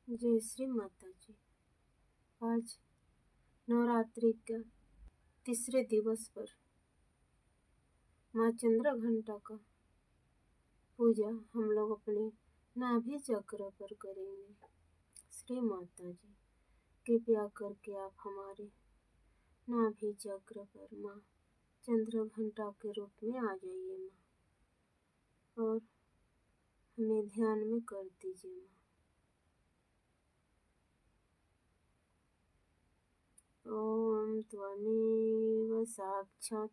जय श्री माता जी। आज नवरात्रि का तीसरे दिवस पर माँ चंद्रघंटा का पूजा हम लोग अपने नाभि चक्र पर करेंगे। श्री माता जी, कृपया करके आप हमारे नाभि चक्र पर माँ चंद्रघंटा के रूप में आ जाइए माँ, और हमें ध्यान में कर दीजिए माँ। ओम त्वमेव साक्षात्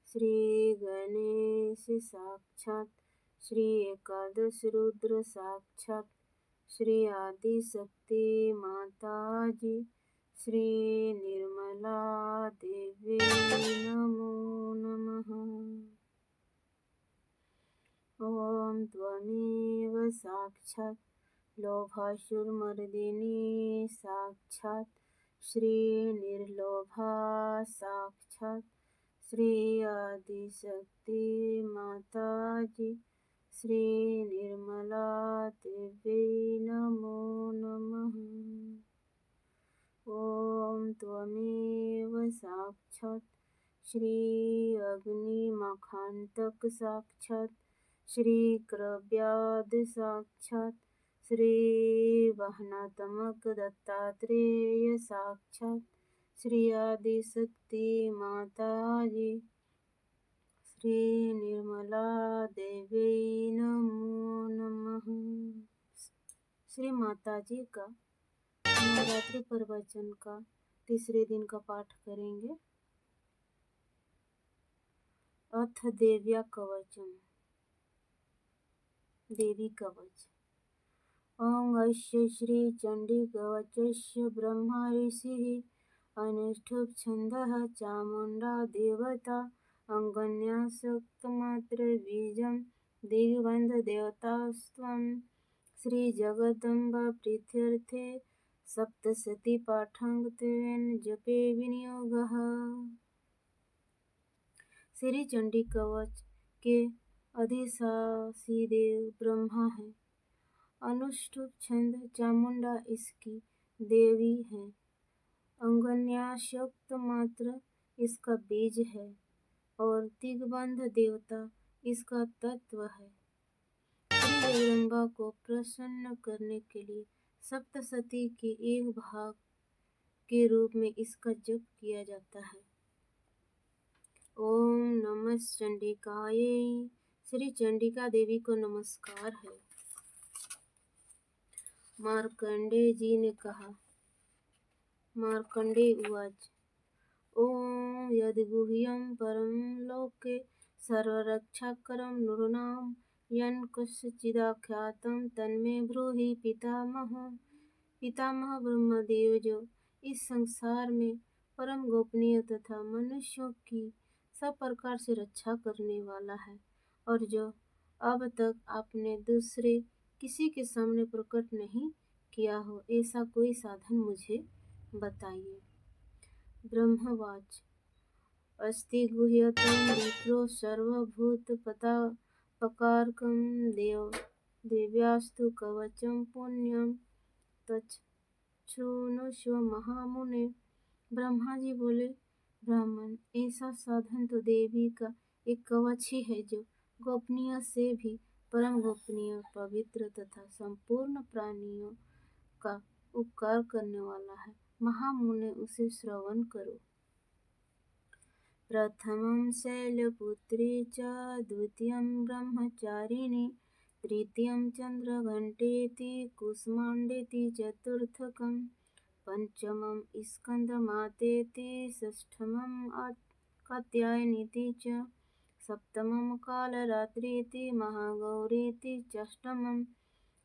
श्री गणेश साक्षात् श्री एकादश रुद्र साक्षात् श्री आदिशक्ति माता जी श्री निर्मला देवी नमो नमः। ओम त्वमेव साक्षात् लोभासुरमर्दिनी साक्षात् श्री निर्लोभा साक्षात् श्री आदिशक्ति माता जी श्री निर्मला देवी नमो नमः। ओम त्वमेव साक्षात् श्री अग्निमखान्तक साक्षात् श्री क्रव्याद साक्षात् श्री वहनात्मक दत्तात्रेय साक्षात् श्री आदिशक्ति माता जी श्री निर्मला देवी नमो नमः। श्री माता जी का नवरात्रि प्रवचन का तीसरे दिन का पाठ करेंगे। अथ देव्या कवचम, देवी कवच। ओं अस्य श्री चंडी कवचस्य ब्रह्मा ऋषिः अनुष्ठुप् छन्दः चामुण्डा देवता अंगन्या शक्तमात्र बीजं दिग्बन्ध देवतास्त्वं श्री जगदम्बा प्रीत्यर्थे सप्तशती पाठाङ्गत्वेन जपे विनियोगः। श्री चंडी कवच के अधिशासी देव ब्रह्मा है। अनुष्ठुप छंद चामुंडा इसकी देवी है। अंगन्या शक्त मात्र इसका बीज है और दिग्बंध देवता इसका तत्व है। श्री जगदम्बा को प्रसन्न करने के लिए सप्तशती के एक भाग के रूप में इसका जप किया जाता है। ओम नमः चंडिकाय। श्री चंडिका देवी को नमस्कार है। मार्कंडेय जी ने कहा, मार्कंडेय उवाच ओम यद्गुह्यं परम लोके सर्वरक्षाकरं नृणां यन् कस्यचिदाख्यातं तन्मे ब्रूहि पितामह। पितामह ब्रह्मदेव जो इस संसार में परम गोपनीय तथा मनुष्यों की सब प्रकार से रक्षा करने वाला है, और जो अब तक आपने दूसरे किसी के सामने प्रकट नहीं किया हो, ऐसा कोई साधन मुझे बताइए। ब्रह्मवाच अस्ति गुह्यतं विप्रो सर्वभूतपकारकं देव्यास्तु कवचं पुण्यं तच्छृणुष्व महामुने। ब्रह्मा जी बोले, ब्राह्मण, ऐसा साधन तो देवी का एक कवच ही है जो गोपनीय से भी परम गोपनीय, पवित्र तथा संपूर्ण प्राणियों का उपकार करने वाला है। महामुने उसे श्रवण करो। प्रथमं शैलपुत्री च द्वितीयं ब्रह्मचारिणी तृतीयं चंद्रघंटेति कुष्मांडेति चतुर्थकं पंचमं स्कंदमातेति षष्ठमं कात्यायनीति च सप्तमं कालरात्रीति महागौरीति षष्ठमं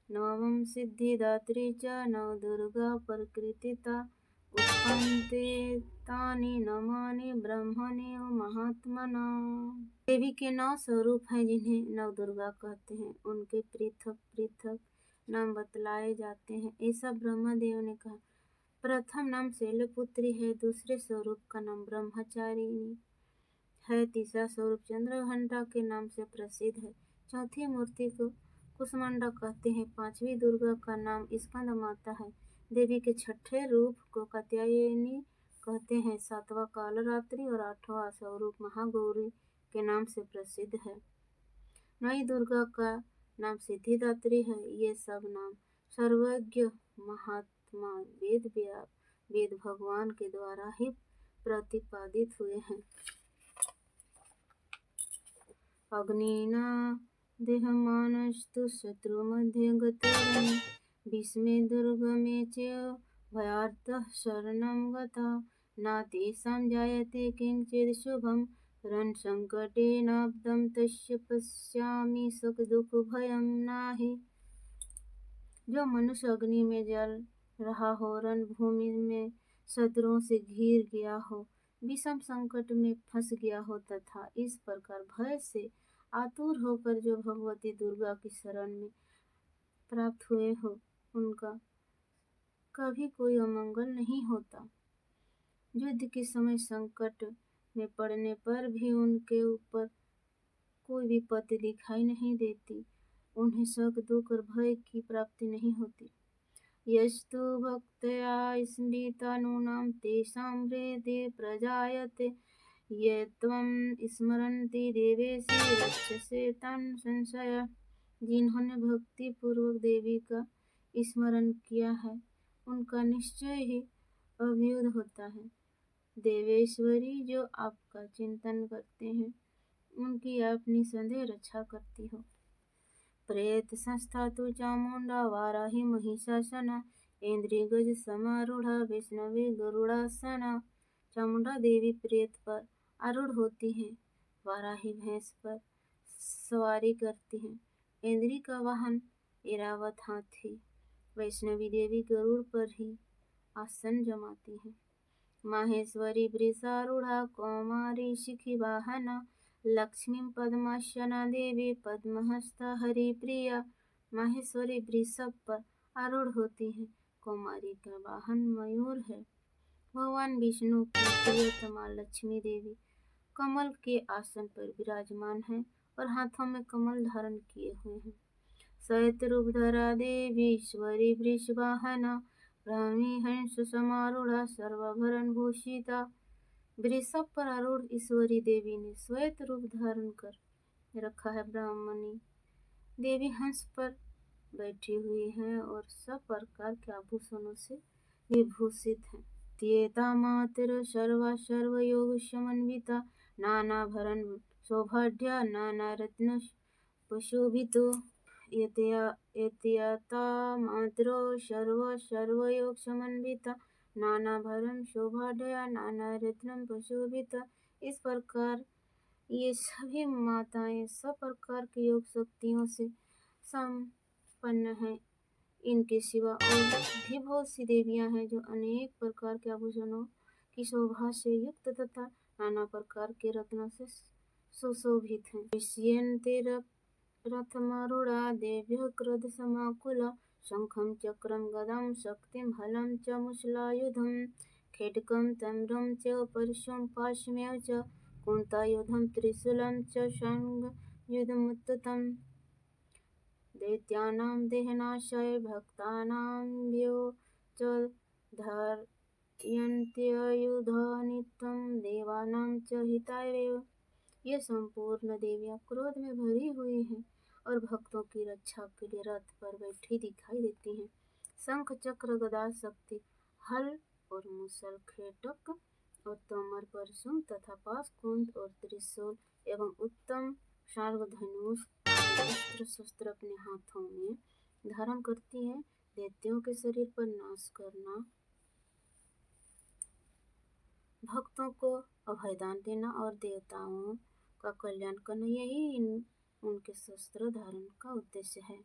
नवमं सिद्धिदात्री च नवदुर्गा प्रकृतिता उत्पन्ते तानि नमानि ब्रह्मणे महात्मना। देवी के 9 स्वरूप हैं जिन्हें नवदुर्गा कहते हैं। उनके पृथक पृथक नाम बतलाए जाते हैं, ऐसा ब्रह्मदेव ने कहा। प्रथम नाम शैलपुत्री है, दूसरे स्वरूप का नाम ब्रह्मचारिणी है, तीसरा स्वरूप चंद्रघंटा के नाम से प्रसिद्ध है, चौथी मूर्ति को कुसुमांडा कहते हैं 5वीं दुर्गा का नाम स्कंद माता है। देवी के 6ठे रूप को कात्यायनी कहते हैं। 7वां कालरात्रि और 8वां स्वरूप महागौरी के नाम से प्रसिद्ध है। 9वीं दुर्गा का नाम सिद्धिदात्री है। ये सब नाम सर्वज्ञ महात्मा वेद भगवान के द्वारा ही प्रतिपादित हुए हैं। अग्निना देहमानस्तु शत्रुमध्ये गतोरणे भीष्मे दुर्गमे च भयार्तः शरणं गता न तेषां जायते किंचित् शुभं रणसंकटेनाब्धं तस्य पश्यामि सुखदुःखभयं नाहि। जो मनुष्य अग्नि में जल रहा हो, रणभूमि में शत्रुओं से घिर गया हो, विषम संकट में फंस गया हो तथा इस प्रकार भय से आतुर होकर जो भगवती दुर्गा की शरण में प्राप्त हुए हो, उनका कभी कोई अमंगल नहीं होता। युद्ध के समय संकट में पड़ने पर भी उनके ऊपर कोई विपत्ति दिखाई नहीं देती। उन्हें शक दुख और भय की प्राप्ति नहीं होती। यस्तु भक्त्या स्मृतानूनां तेषां हृदि प्रजायते ये त्वं स्मरन्ति देवेशि रक्षसे तान् संशयः। जिन्होंने भक्ति पूर्वक देवी का स्मरण किया है, उनका निश्चय ही अभ्युदय होता है। देवेश्वरी, जो आपका चिंतन करते हैं, उनकी आप निसंदेह रक्षा करती हो। प्रेत संस्था तु चामुंडा वाराही महिषासना इंद्रिगज समारूढ़ा वैष्णवी गरुड़ासना। चामुंडा देवी प्रेत पर आरूढ़ होती हैं, वाराही भैंस पर सवारी करती हैं, इंद्री का वाहन ऐरावत हाथी, वैष्णवी देवी गरुड़ पर ही आसन जमाती हैं। माहेश्वरी वृषारूढ़ा कौमारी शिखी वाहना लक्ष्मी पद्मासना देवी पद्महस्ता हरिप्रिया। माहेश्वरी वृषभ पर आरूढ़ होती है। कौमारी का वाहन मयूर है। भगवान विष्णु की प्रियतमा लक्ष्मी देवी कमल के आसन पर विराजमान है और हाथों में कमल धारण किए हुए हैं। श्वेत रूपधरा देवी ईश्वरी वृषवाहना ब्राह्मी हंस समारूढ़ा सर्वाभरण भूषिता। वृषभ पर आरूढ़ ईश्वरी देवी ने श्वेत रूप धारण कर रखा है। ब्राह्मणी देवी हंस पर बैठी हुई हैं और सब प्रकार के आभूषणों से विभूषित हैं। त्येता मातर सर्वा सर्वयोग समन्विता नानाभरण सौभाढ्या नाना रत्न सुशोभितो। यत्यता मातरो सर्वयोग समन्विता नानाभरण सौभाढ्या नाना रत्न सुशोभिता। इस प्रकार ये सभी माताएं सब प्रकार की योग शक्तियों से संपन्न हैं। इनके सिवा और भी बहुत सी देवियां हैं जो अनेक प्रकार के आभूषणों की शोभा से युक्त तथा नाना प्रकार के रत्नों से सुशोभित हैं। विष्यन्ते रथमारूढ़ा देव्यः क्रोध समाकुला शंखं चक्रं गदां शक्तिं हलं च मुसलायुधं खेटकं तम्रं च परशुं पाशमेव च कुन्तायुधं त्रिशूलं च शंखयुधमुत्तमम्। दैत्यानां देहनाशाय भक्तानां यो च धारयन्त्यायुधा नित्यं देवानां च हिताय। ये संपूर्ण देवियां क्रोध में भरी हुई हैं और भक्तों की रक्षा के लिए रथ पर बैठी दिखाई देती हैं। शंख चक्र गदा शक्ति हल और मुसल खेटक और तोमर परशुम तथा पास कुंद और त्रिशूल एवं उत्तम शार्ग धनुष अस्त्र शस्त्र अपने हाथों में धारण करती हैं। दैत्यों के शरीर पर नाश करना, भक्तों को अभयदान देना और देवताओं का कल्याण करना, यही उनके शस्त्र धारण का उद्देश्य है।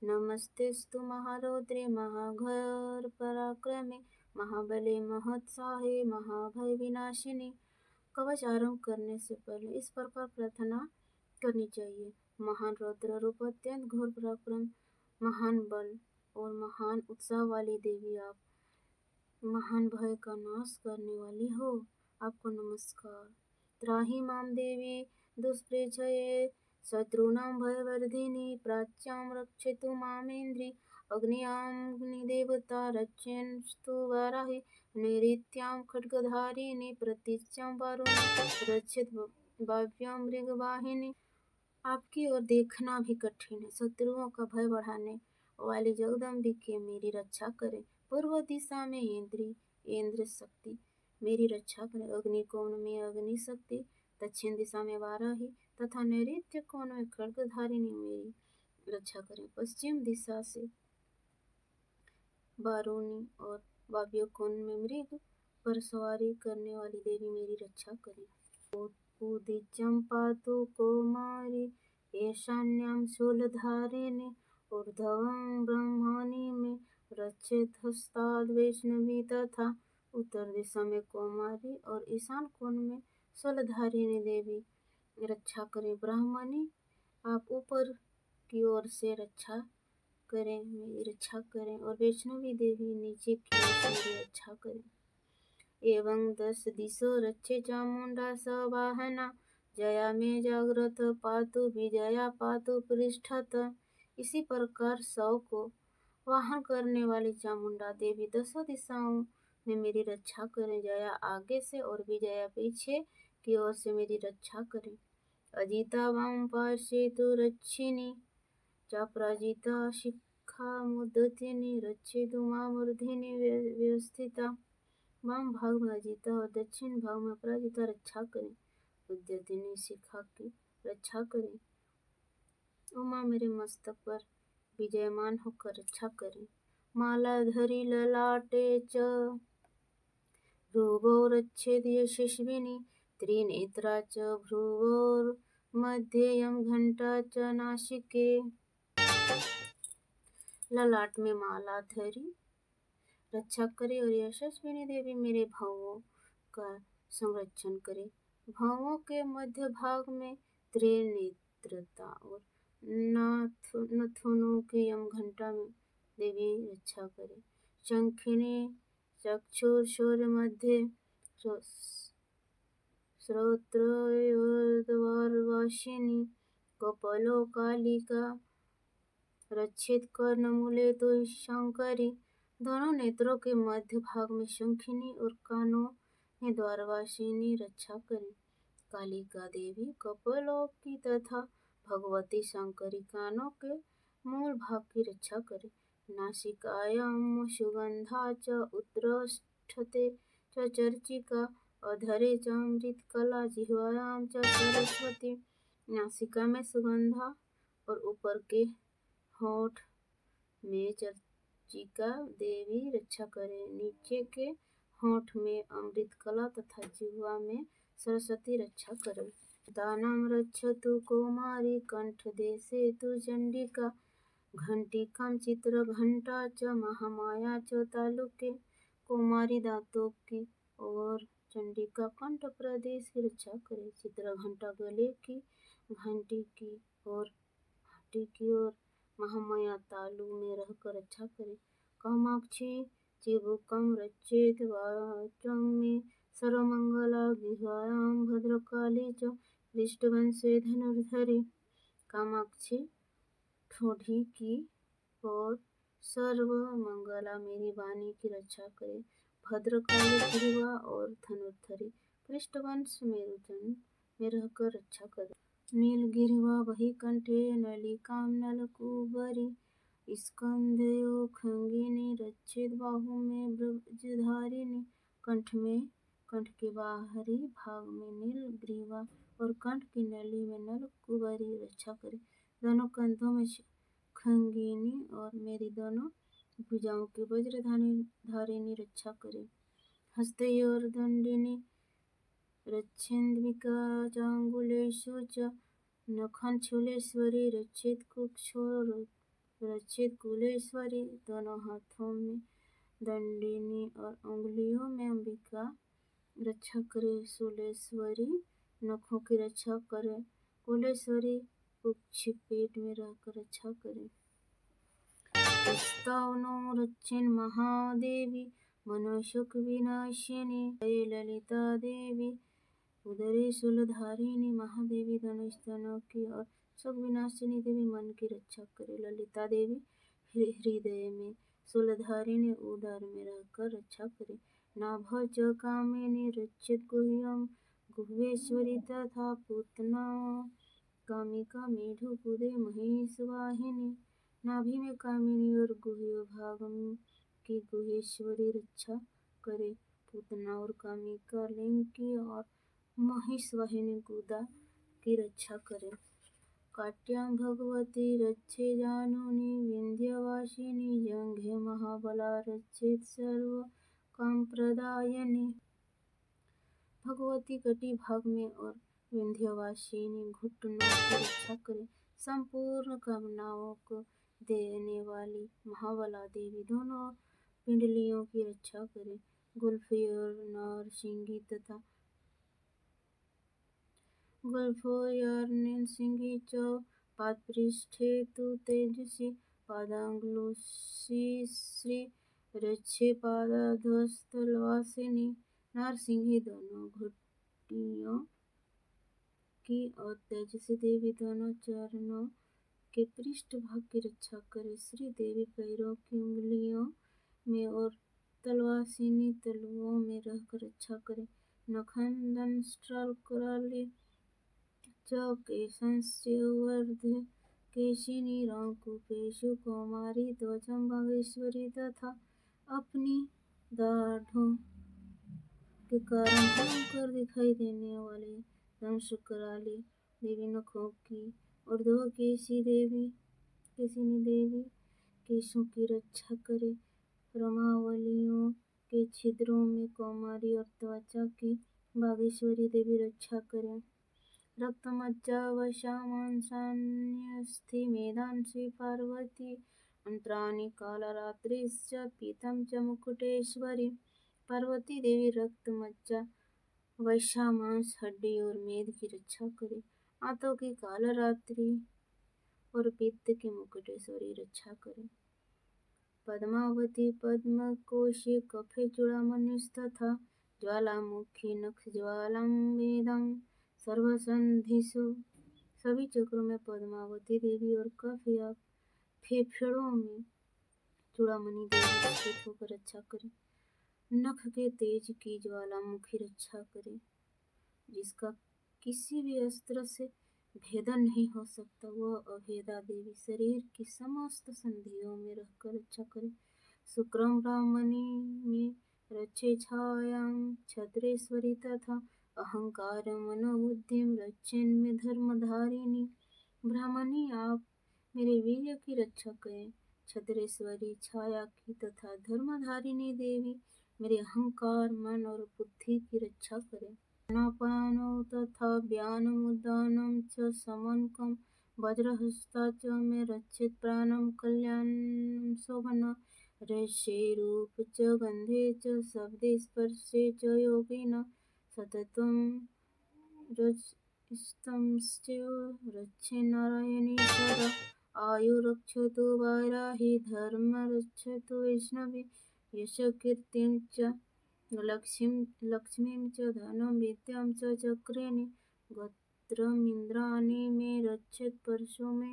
नमस्तेस्तु महारौद्रे महाघोर पराक्रमे महाबले महोत्साहे महाभय विनाशिनी। कवच आरंभ करने से पहले इस प्रकार प्रार्थना करनी चाहिए। महान रौद्र रूप, अत्यंत घोर पराक्रम, महान बल और महान उत्साह वाली देवी, आप महान भय का नाश करने वाली हो, आपको नमस्कार। त्राहि माम देवी दुष्प्रेक्षये शत्रूणां भयवर्धिनी प्राच्यां रक्षतु मामेन्द्री अग्निदेवता रक्षेस्तु वाराहि नैऋत्यां खड्गधारिणी प्रतीच्यां वारुणी रक्षित वाव्यां मृगवाहिनी। आपकी ओर देखना भी कठिन है, शत्रुओं का भय बढ़ाने वाली जगदम्बिके मेरी रक्षा करें। पूर्व दिशा में इंद्र शक्ति मेरी रक्षा करें। अग्निकोण में अग्नि शक्ति, दक्षिण दिशा में वाराही तथा नैऋत्य कोण में खड्गधारिणी मेरी रक्षा करें। पश्चिम दिशा से वारुणी और वायव्य कोण में मृग पर सवारी करने वाली देवी मेरी रक्षा करें। उदीच्यं पातु कौमारी ईशान्यां शूलधारिणी ऊर्ध्वं ब्रह्मणि में रक्षेत हस्ताद् वैष्णवी तथा उत्तर दिशा में कौमारी और ईशान कोण में शूलधारिणी देवी रक्षा करें। ब्राह्मणी आप ऊपर की ओर से रक्षा करें, मेरी रक्षा करें, और वैष्णवी देवी नीचे की ओर से मेरी रक्षा करें। एवं 10 दिशो रक्षे चामुंडा सवाहना जया में जागृत पातु विजया पातु पृष्ठत। इसी प्रकार 100 को वाहन करने वाली चामुंडा देवी 10 दिशाओं में मेरी रक्षा करें। जया आगे से और विजया पीछे की ओर से मेरी रक्षा करें। अजिता वाम पार्श्वे तु रक्षिणी चापराजिता शिखा मुद्दतिनी रक्षेतु मामूर्धिनी व्यवस्थिता। वाम भाग में अजिता और दक्षिण भाग में अपराजिता रक्षा करें। उद्यतिनी शिखा की रक्षा करें। उमा मेरे मस्तक पर विजयमान होकर रक्षा करें। मालाधरी ललाटे च भ्रुवो रक्षेद यशस्विनी त्रिनेत्रा च भ्रुवोर्मध्ये घंटा च नासिके। ललाट में माला धरी रक्षा करे और यशस्विनी देवी मेरे भवों का संरक्षण करे। भवों के मध्य भाग में त्रिनेत्रता और नथुनों की यम घंटा में देवी रक्षा करे। शंखिनी चक्षुर शौर्य मध्य श्रोत्रोर्द्वारवासिनी कपलो कालिका रक्षित कर्णमूले तो शंकरी। दोनों नेत्रों के मध्य भाग में शंखिनी और कानों में द्वारवासिनी रक्षा करें। कालिका देवी कपोलों की तथा भगवती शंकरी कानों के मूल भाग की रक्षा करें। नासिकायां सुगंधा च उत्तिष्ठते च चर्चिका अधरे च अमृतकला जिह्वायां च सरस्वती। नासिका में सुगंधा और ऊपर के होठ में चर्चिका देवी रक्षा करे। नीचे के होठ में अमृतकला तथा जिह्वा में सरस्वती रक्षा करे। दानं रक्षतु कौमारी कंठदेशे तु चंडिका घंटिकां चित्रघंटा च महामाया च तालुके। कौमारी दांतों की और चंडिका कंठ प्रदेश की रक्षा करे। चित्रघंटा गले की, घंटी की और घाटी की ओर महामाया तालु में रहकर रक्षा करे। कामाक्षी चिबुकं रक्षेत वाचं में सर्वमंगला जिह्वायां भद्रकाली च पृष्ठवंशे धनुर्धरी। कामाक्षी ठोड़ी की और सर्व मंगला मेरी वाणी की रक्षा करे। भद्रकाली जिह्वा और धनुर्धरी पृष्ठवंश मेरुदंड में रहकर रक्षा करे। नीलगिरिवा वही कंठे नलिकां नलकूबरी स्कंधयो खंगिनी रक्षेत बाहु में ब्रजधारिणी। कंठ के बाहरी भाग में नीलग्रीवा और कंठ की नली में नलकूबरी रक्षा करे। दोनों कंधों में खंगिनी और मेरी दोनों भुजाओं की वज्रधारिणी रक्षा करे। हस्तयोर्दंडिनी रक्षेन्द्विका चांगुलेषु च नखनशूलेश्वरी रक्षेत कुलेश्वरी। दोनों हाथों में दंडिनी और उंगलियों में अंबिका रक्षा करे। शूलेश्वरी नखों की रक्षा करे। कुलेश्वरी कुक्षि पेट में रहकर रक्षा करे। स्तवनो रक्षेन् महादेवी मनोसुख विनाशिनी ललिता देवी उदरे शूलधारिणी। महादेवी दोनों स्तनों की और शोक विनाशिनी देवी मन की रक्षा करे। ललिता देवी हृदय में शूलधारिणी उदर में रहकर रक्षा करे। नाभ च कामिनी रक्षित गुह्यम गुह्येश्वरी तथा पूतना कामिका मेढुकुदे महेशवाहिनी। नाभि में कामिनी और गुह्य भाग की गुह्येश्वरी रक्षा करे। पूतना और कामिका लिंग की और महिषवाहिनी गुदा की रक्षा करे। काट्यां भगवती रक्षे जानुनी विंध्यवासिनी जंघे महाबला रक्षेत सर्व काम प्रदायिनी। भगवती कटी भाग में और विंध्यवासिनी घुटनों की रक्षा करे। संपूर्ण कामनाओं को देने वाली महाबला देवी दोनों पिंडलियों की रक्षा करे। गुल्फयोर नरसिंगी तथा गुल्फोर्यर्निसिंगी च पादपृष्ठे तु तेजसी पादांगुलीश्री रक्षे पादाधस्तलवासिनी। नरसिंही दोनों घुटियों की और तेजसी देवी दोनों चरणों के पृष्ठ भाग की रक्षा करे। श्री देवी पैरों की उंगलियों में और तलवासिनी तलुओं में रहकर रक्षा करे। नखदंष्ट्रकराली च केशंश्चैवर्ध्य केशिनी रंकुपेशु कौमारी त्वचं भागेश्वरी तथा अपनी दाढ़ों के कारण भयंकर दिखाई देने वाले दंष्ट्रकराली देवी। नखों की ऊर्ध्वकेशिनी देवी केशों की रक्षा करे। रमावलियों के छिद्रों में कौमारी और त्वचा की बागेश्वरी देवी रक्षा करे। रक्तमज्जा वशा मांसान्यस्थि मेधांसि पार्वती अंतराणि कालरात्रिश्च पीतं च मुकुटेश्वरी। पार्वती देवी रक्त मज्जा वैशा मांस हड्डी और मेद की रक्षा करे। आंतों की कालरात्रि और पित्त की मुकुटेश्वरी रक्षा करे। पद्मावती पद्मकोशी कफे चूड़ामणिस्तथा ज्वालामुखी नखज्वालां वेदं सर्वसंधिषु। सभी चक्रों में पद्मावती देवी और कफ या फेफड़ों में चूड़ामणि देवी स्थित होकर रक्षा करे। नख के तेज की ज्वालामुखी रक्षा करे, जिसका किसी भी अस्त्र से भेदन नहीं हो सकता। वह अभेदा देवी शरीर की समस्त संधियों में रहकर रक्षा करे। शुक्रम ब्राह्मणी में रक्षे छायां छत्रेश्वरी तथा अहंकार मनोबुद्धिम रक्षेन में धर्मधारिणी। ब्राह्मणी आप मेरे वीर्य की रक्षा करें। छत्रेश्वरी छाया की तथा धर्मधारिणी देवी मेरे अहंकार मन और बुद्धि की रक्षा करें। प्राणापानौ तथा व्यानमुद्दानं च समनकं वज्रहस्ता च मे रक्षेत् प्राणं कल्याणं शोभना। रसे रूप च गंधे च शब्दे स्पर्शे च योगिना सततं रजस्तंश्चैव रक्षेन्नारायणी सदा। आयु रक्षतु वाराहि धर्म रक्षतु वैष्णवी यशकीर्तिं च लक्ष्मीं च धनं विद्यां च चक्रेणि। गोत्रमिन्द्राणि मे रक्षेत् परशो मे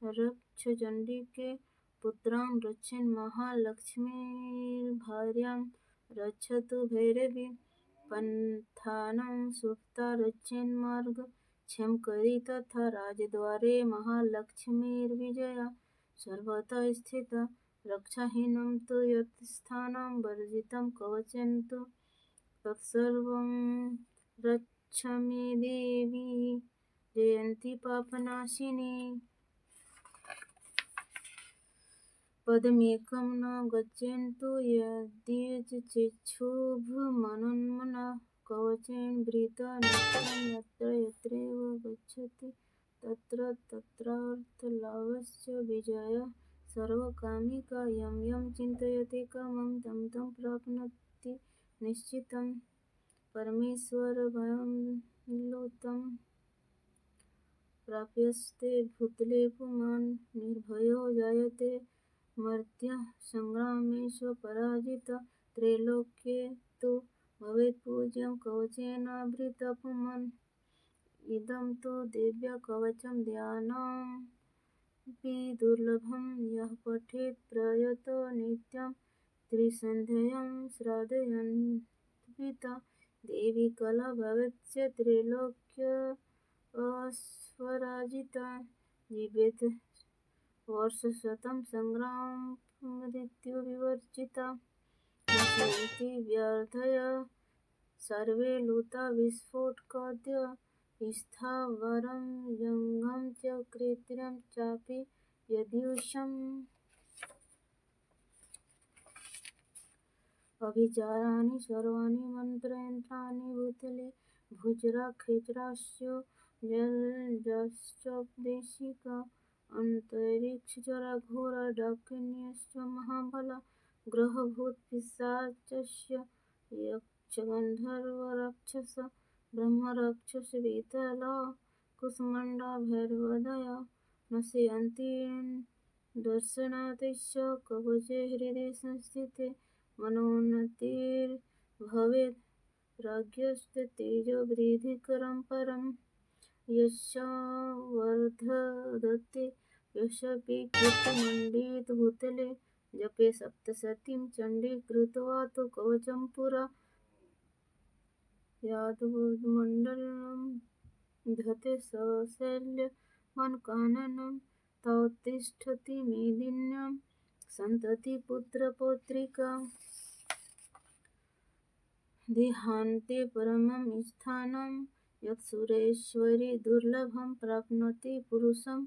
रक्ष चण्डिके पुत्रान् रक्षेन् महालक्ष्मीर्भार्यां रक्षतु भैरवी। पन्थानं सुप्ता रक्षेन्मार्ग क्षेमकरी तथा राजद्वारे महालक्ष्मीर्विजया। सर्वतः स्थिता रक्षाहीनं तु यत् स्थानं वर्जितं कवचेन तु तत्सर्वं रक्ष मे देवी जयन्ती पापनाशिनी। पदमेकं न गच्छन्तु यद्यजचेच्छुभमनन्मना कवचेन भृतनित्यं यत्र यत्रैव गच्छति तत्र तत्रार्थलाभस्य विजयः। सर्वकामिका यं यं चिन्तयते कामं तं तं प्राप्नोति निश्चितं। परमेश्वरभयं प्राप्यस्ते भूतले पुमान् निर्भयो जायते मर्त्यः संग्रामेषु पराजितः। त्रैलोक्ये तु भवेत् पूज्यं कवचेनावृतः पुमान् इदं तु दिव्यकवचं ध्यानमपि दुर्लभं यः पठेत् प्रयतो नित्यं त्रिसन्ध्यं श्राद्धयन्त्विता देवी कला भवेत्स्य त्रैलोक्यस्वराजिता जीवेत् वर्षशतं सङ्ग्राममृत्युविवर्जिता नश्यन्ति व्यर्थय सर्वे लुता विस्फोटकाद्य स्थावरं जङ्गम च कृत्रिमं चापि यदीशम् अभिचाराणि सर्वाणि मन्त्रयन्त्राणि भूतले भुजराखेचरास्यो जलजश्चोपदेशिका अन्तरिक्षचरा घोरा डाकिन्यश्च महाबला ग्रहभूतपिशाचस्य यक्षगन्धर्वराक्षस ब्रह्मराक्षसवितला कुष्माण्डा भैरवदया नश्यन्ति दर्शनार्थस्य कवचे हृदि संस्थिते मनोन्नतिर्भवेत् राज्ञस्तु तेजोवृद्धिकरं परं यस्य वर्धदते यशपि कीर्तिमण्डितभूतले जपे सप्तशतीं चण्डी कृत्वा तु कवचं पुरा यादवमण्डलं धते सशैल्यवनकाननं तौत्तिष्ठति मेदिन्यां सन्ततिपुत्रपौत्रिका देहान्ते परमं स्थानं यत्सुरेश्वरी दुर्लभं प्राप्नोति पुरुषं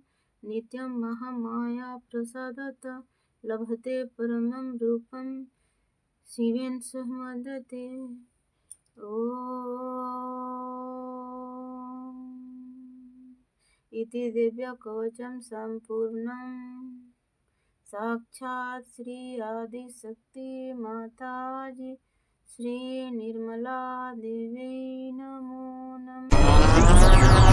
नित्यं महामायाप्रसादात् लभते परमं रूपं शिवेन सह मदते इति दिव्यकवचं सम्पूर्णम् साक्षात् श्री आदिशक्ति माताजी श्री निर्मला देवी नमो नमः।